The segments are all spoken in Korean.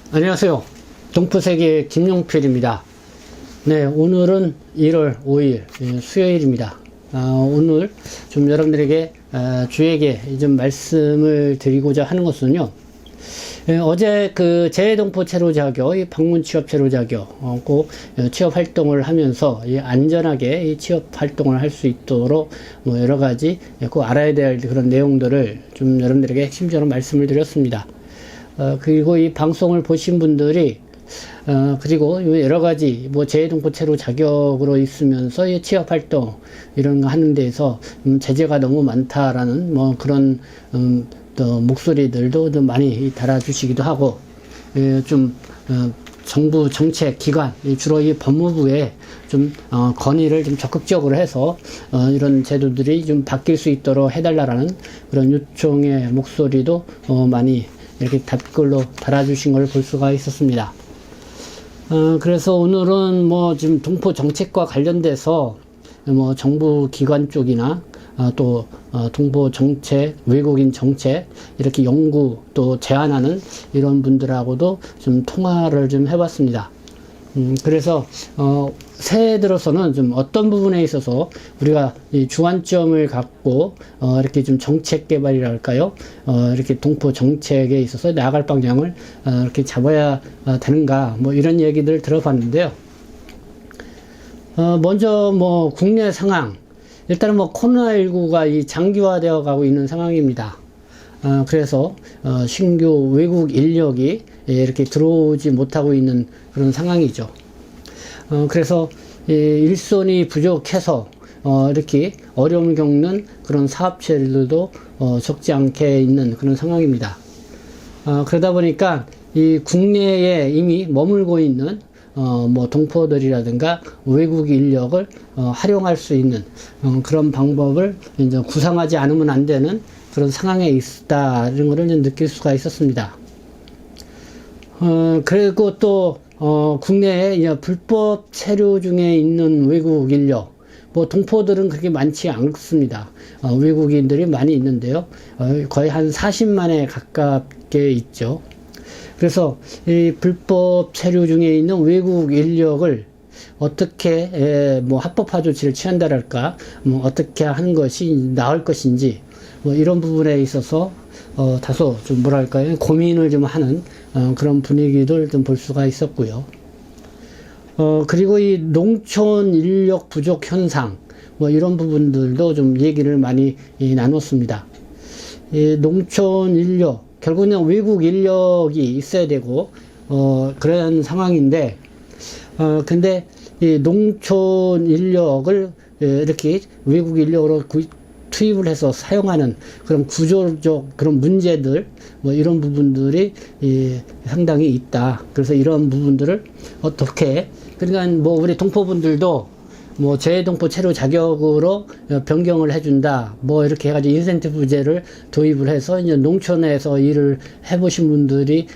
안녕하세요. 동포세계 김용필입니다. 네, 오늘은 1월 5일 수요일입니다. 오늘 좀 여러분들에게 주에게 좀 말씀을 드리고자 하는 것은요. 어제 그 재외동포 체류 자격, 방문 취업 체류 자격, 꼭 취업 활동을 하면서 안전하게 취업 활동을 할 수 있도록 뭐 여러 가지 꼭 알아야 될 그런 내용들을 좀 여러분들에게 핵심적으로 말씀을 드렸습니다. 그리고 이 방송을 보신 분들이 그리고 여러 가지 뭐 재외동포 체류 자격으로 있으면서 취업 활동 이런 거 하는 데에서 제재가 너무 많다라는 뭐 그런 또 목소리들도 좀 많이 달아주시기도 하고 좀 정부 정책 기관 주로 이 법무부에 좀 건의를 좀 적극적으로 해서 이런 제도들이 좀 바뀔 수 있도록 해달라라는 그런 요청의 목소리도 많이 이렇게 답글로 달아주신 걸 볼 수가 있었습니다. 그래서 오늘은 뭐 지금 동포 정책과 관련돼서 뭐 정부 기관 쪽이나 또 동포 정책, 외국인 정책 이렇게 연구 또 제안하는 이런 분들하고도 좀 통화를 좀 해봤습니다. 그래서 새해 들어서는 좀 어떤 부분에 있어서 우리가 이 주안점을 갖고 이렇게 좀 정책 개발이랄까요? 이렇게 동포 정책에 있어서 나아갈 방향을 이렇게 잡아야 되는가? 뭐 이런 얘기들 들어봤는데요. 먼저 뭐 국내 상황, 일단은 뭐 코로나19가 이 장기화되어 가고 있는 상황입니다. 그래서 신규 외국 인력이 이렇게 들어오지 못하고 있는 그런 상황이죠. 그래서 일손이 부족해서 이렇게 어려움을 겪는 그런 사업체들도 적지 않게 있는 그런 상황입니다. 그러다 보니까 이 국내에 이미 머물고 있는 뭐 동포들이라든가 외국 인력을 활용할 수 있는 그런 방법을 이제 구상하지 않으면 안 되는 그런 상황에 있다는 것을 느낄 수가 있었습니다. 그리고 또 국내에 불법 체류 중에 있는 외국 인력, 뭐 동포들은 그렇게 많지 않습니다. 외국인들이 많이 있는데요. 거의 한 40만에 가깝게 있죠. 그래서 이 불법 체류 중에 있는 외국 인력을 어떻게 뭐 합법화 조치를 취한다랄까, 뭐 어떻게 하는 것이 나을 것인지 뭐 이런 부분에 있어서 다소 좀 뭐랄까요, 고민을 좀 하는 그런 분위기를 좀 볼 수가 있었고요. 그리고 이 농촌 인력 부족 현상 뭐 이런 부분들도 좀 얘기를 많이 나눴습니다. 이 농촌 인력, 결국은 외국 인력이 있어야 되고 그런 상황인데 근데 이 농촌 인력을 이렇게 외국 인력으로 투입을 해서 사용하는 그런 구조적 그런 문제들 뭐 이런 부분들이 상당히 있다. 그래서 이런 부분들을 어떻게, 그러니까 뭐 우리 동포분들도 뭐 재외동포 체류 자격으로 변경을 해준다. 뭐 이렇게 해가지고 인센티브제를 도입을 해서 이제 농촌에서 일을 해보신 분들이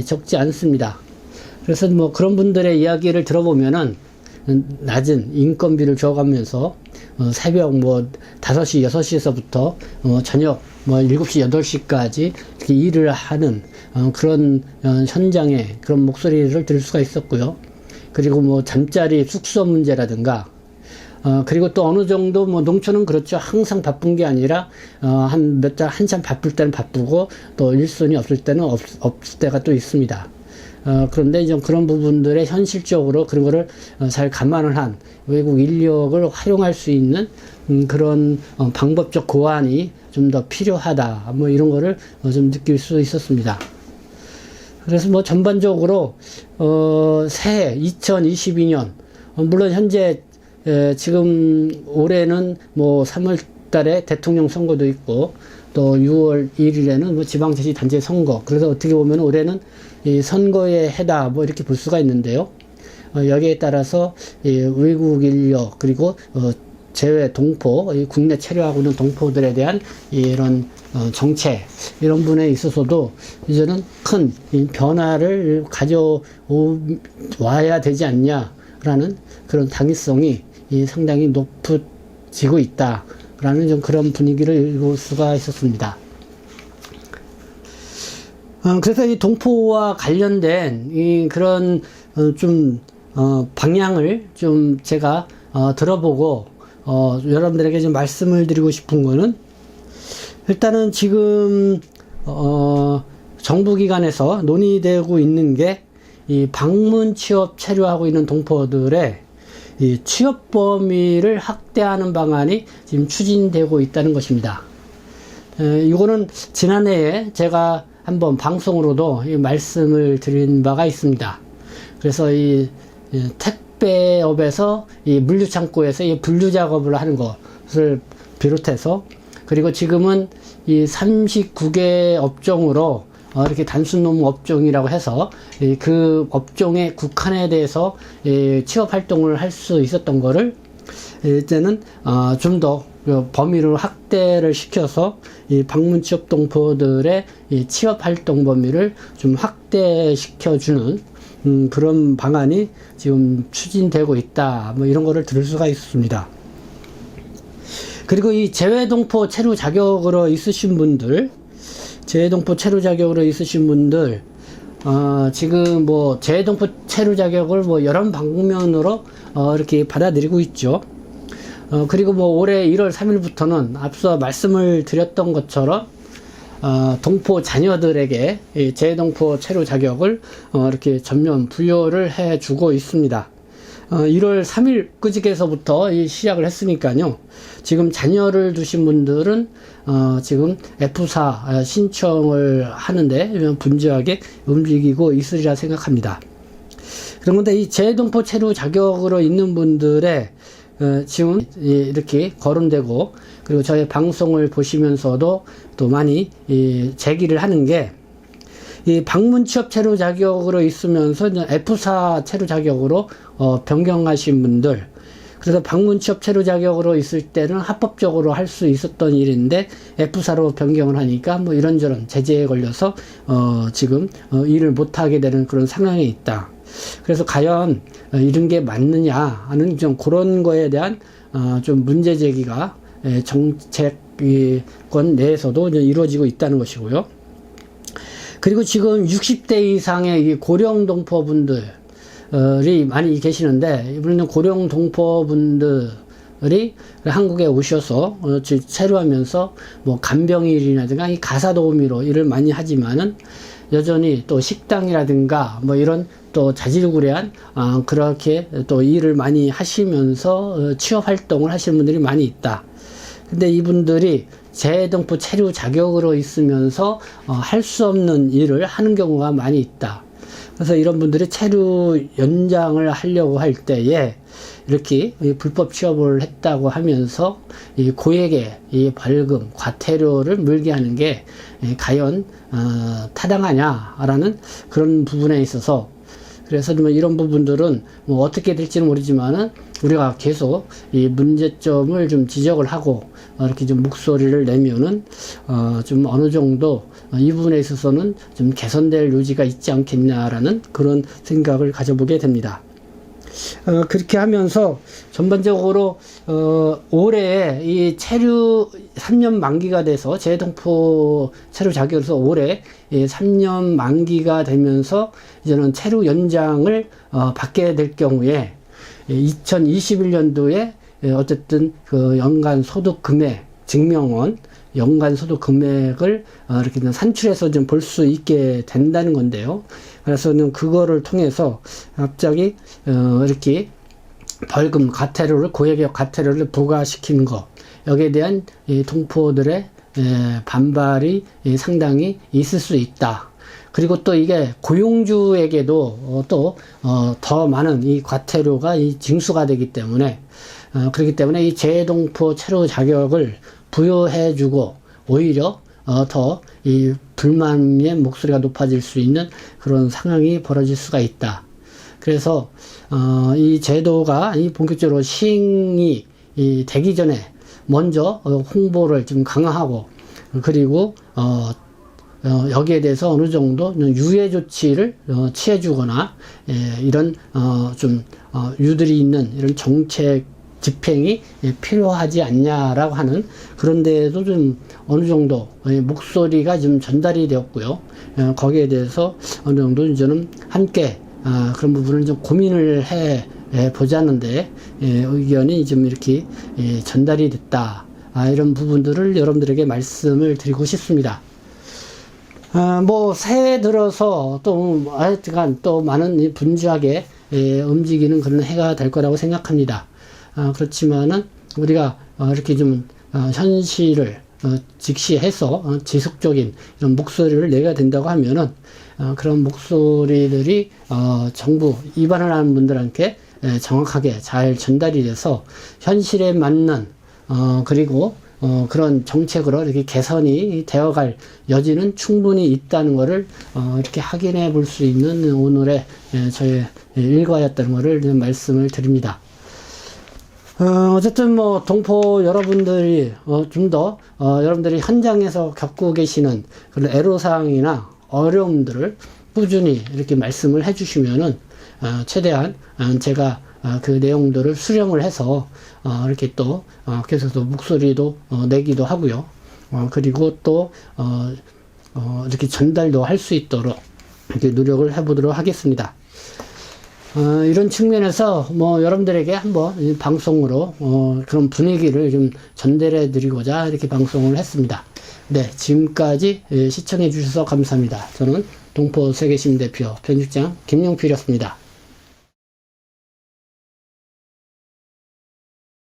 적지 않습니다. 그래서 뭐 그런 분들의 이야기를 들어보면은 낮은 인건비를 줘가면서 새벽 뭐 5시, 6시에서부터 저녁 뭐 7시, 8시까지 이렇게 일을 하는 그런 현장의 그런 목소리를 들을 수가 있었고요. 그리고 뭐 잠자리 숙소 문제라든가 그리고 또 어느 정도 뭐 농촌은 그렇죠. 항상 바쁜 게 아니라 한 몇 달 한참 바쁠 때는 바쁘고 또 일손이 없을 때는 없을 때가 또 있습니다. 그런데 좀 그런 부분들의 현실적으로 그런 거를 잘 감안을 한 외국 인력을 활용할 수 있는 그런 방법적 고안이 좀 더 필요하다. 뭐 이런 거를 좀 느낄 수 있었습니다. 그래서 뭐 전반적으로 새해 2022년 물론 현재 지금 올해는 뭐 3월 달에 대통령 선거도 있고 또 6월 1일에는 뭐 지방자치단체 선거, 그래서 어떻게 보면 올해는 이 선거의 해다 뭐 이렇게 볼 수가 있는데요. 여기에 따라서 외국 인력 그리고 재외 동포, 국내 체류하고 있는 동포들에 대한 이런 정책 이런 부분에 있어서도 이제는 큰 변화를 가져와야 되지 않냐라는 그런 당위성이 상당히 높아지고 있다라는 좀 그런 분위기를 읽을 수가 있었습니다. 그래서 이 동포와 관련된 그런 방향을 좀 제가 들어보고 여러분들에게 좀 말씀을 드리고 싶은 거는, 일단은 지금 정부기관에서 논의되고 있는 게 이 방문 취업 체류하고 있는 동포들의 이 취업 범위를 확대하는 방안이 지금 추진되고 있다는 것입니다. 이거는 지난해에 제가 한번 방송으로도 말씀을 드린 바가 있습니다. 그래서 이 택배업에서 이 물류창고에서 이 분류 작업을 하는 것을 비롯해서, 그리고 지금은 이 39개 업종으로 이렇게 단순 노무 업종이라고 해서 그 업종의 국한에 대해서 취업 활동을 할 수 있었던 거를 이제는 좀 더 범위를 확대를 시켜서 이 방문 취업 동포들의 이 취업 활동 범위를 좀 확대시켜 주는 그런 방안이 지금 추진되고 있다, 뭐 이런 거를 들을 수가 있습니다. 그리고 이 재외동포 체류 자격으로 있으신 분들, 지금 뭐 재외동포 체류 자격을 뭐 여러 방면으로 이렇게 받아들이고 있죠. 그리고 뭐 올해 1월 3일부터는 앞서 말씀을 드렸던 것처럼 동포 자녀들에게 이 재외동포 체류 자격을 이렇게 전면 부여를 해주고 있습니다. 1월 3일 그저께서부터 시작을 했으니까요. 지금 자녀를 두신 분들은 지금 F4 신청을 하는데 분주하게 움직이고 있으리라 생각합니다. 그런데 이 재외동포 체류 자격으로 있는 분들의 지금 이렇게 거론되고, 그리고 저희 방송을 보시면서도 또 많이 제기를 하는 게, 이 방문 취업 체류 자격으로 있으면서 F4 체류 자격으로 변경하신 분들, 그래서 방문 취업 체류 자격으로 있을 때는 합법적으로 할 수 있었던 일인데 F4로 변경을 하니까 뭐 이런저런 제재에 걸려서 지금 일을 못하게 되는 그런 상황에 있다. 그래서 과연 이런 게 맞느냐 하는 좀 그런 거에 대한 좀 문제 제기가 정책권 내에서도 이루어지고 있다는 것이고요. 그리고 지금 60대 이상의 이 고령 동포분들이 많이 계시는데, 이분은 고령 동포분들이 한국에 오셔서 체류하면서 뭐 간병일이라든가 이 가사도우미로 일을 많이 하지만은 여전히 또 식당이라든가 뭐 이런 또 자질구레한 그렇게 또 일을 많이 하시면서 취업 활동을 하시는 분들이 많이 있다. 근데 이분들이 재외동포 체류 자격으로 있으면서 할 수 없는 일을 하는 경우가 많이 있다. 그래서 이런 분들이 체류 연장을 하려고 할 때에 이렇게 불법 취업을 했다고 하면서 이 고액의 이 벌금, 과태료를 물게 하는 게 과연 타당하냐라는 그런 부분에 있어서, 그래서 뭐 이런 부분들은 뭐 어떻게 될지는 모르지만은 우리가 계속 이 문제점을 좀 지적을 하고 이렇게 좀 목소리를 내면은 좀 어느 정도 이 부분에 있어서는 좀 개선될 요지가 있지 않겠냐라는 그런 생각을 가져보게 됩니다. 그렇게 하면서 전반적으로 올해 이 체류 3년 만기가 돼서 재외동포 체류 자격으로서 올해 3년 만기가 되면서 이제는 체류 연장을 받게 될 경우에 2021년도에 어쨌든 그 연간 소득 금액 증명원 연간 소득 금액을 이렇게 산출해서 좀 볼 수 있게 된다는 건데요. 그래서는 그거를 통해서 갑자기 이렇게 벌금 과태료를, 고액의 과태료를 부과시키는 것, 여기에 대한 이 동포들의 반발이 상당히 있을 수 있다. 그리고 또 이게 고용주에게도 또 더 많은 이 과태료가 이 징수가 되기 때문에 그렇기 때문에 이 재외동포 체류 자격을 부여해주고 오히려 더 이 불만의 목소리가 높아질 수 있는 그런 상황이 벌어질 수가 있다. 그래서 이 제도가 본격적으로 시행이 되기 전에 먼저 홍보를 좀 강화하고, 그리고 여기에 대해서 어느 정도 유예 조치를 취해주거나 이런 좀 유들이 있는 이런 정책 집행이 필요하지 않냐라고 하는, 그런데도 좀 어느 정도 목소리가 좀 전달이 되었고요. 거기에 대해서 어느 정도 저는 함께 그런 부분을 좀 고민을 해 보자는데 의견이 좀 이렇게 전달이 됐다. 이런 부분들을 여러분들에게 말씀을 드리고 싶습니다. 뭐 새해 들어서 또 하여튼간 또 많은 분주하게 움직이는 그런 해가 될 거라고 생각합니다. 그렇지만은 우리가 이렇게 좀 현실을 직시해서 지속적인 이런 목소리를 내야 된다고 하면은 그런 목소리들이 정부 입안을 하는 분들한테 정확하게 잘 전달이 돼서 현실에 맞는 그리고 그런 정책으로 이렇게 개선이 되어갈 여지는 충분히 있다는 것을 이렇게 확인해 볼 수 있는 오늘의 저의 일과였다는 것을 말씀을 드립니다. 어쨌든 뭐 동포 여러분들이 좀 더 여러분들이 현장에서 겪고 계시는 그런 애로사항이나 어려움들을 꾸준히 이렇게 말씀을 해주시면은 최대한 제가 그 내용들을 수렴을 해서 이렇게 또 계속해서 목소리도 내기도 하고요. 그리고 또 이렇게 전달도 할 수 있도록 이렇게 노력을 해보도록 하겠습니다. 이런 측면에서 뭐 여러분들에게 한번 방송으로 그런 분위기를 좀 전달해 드리고자 이렇게 방송을 했습니다. 네, 지금까지 시청해 주셔서 감사합니다. 저는 동포 세계시민 대표 편집장 김용필이었습니다.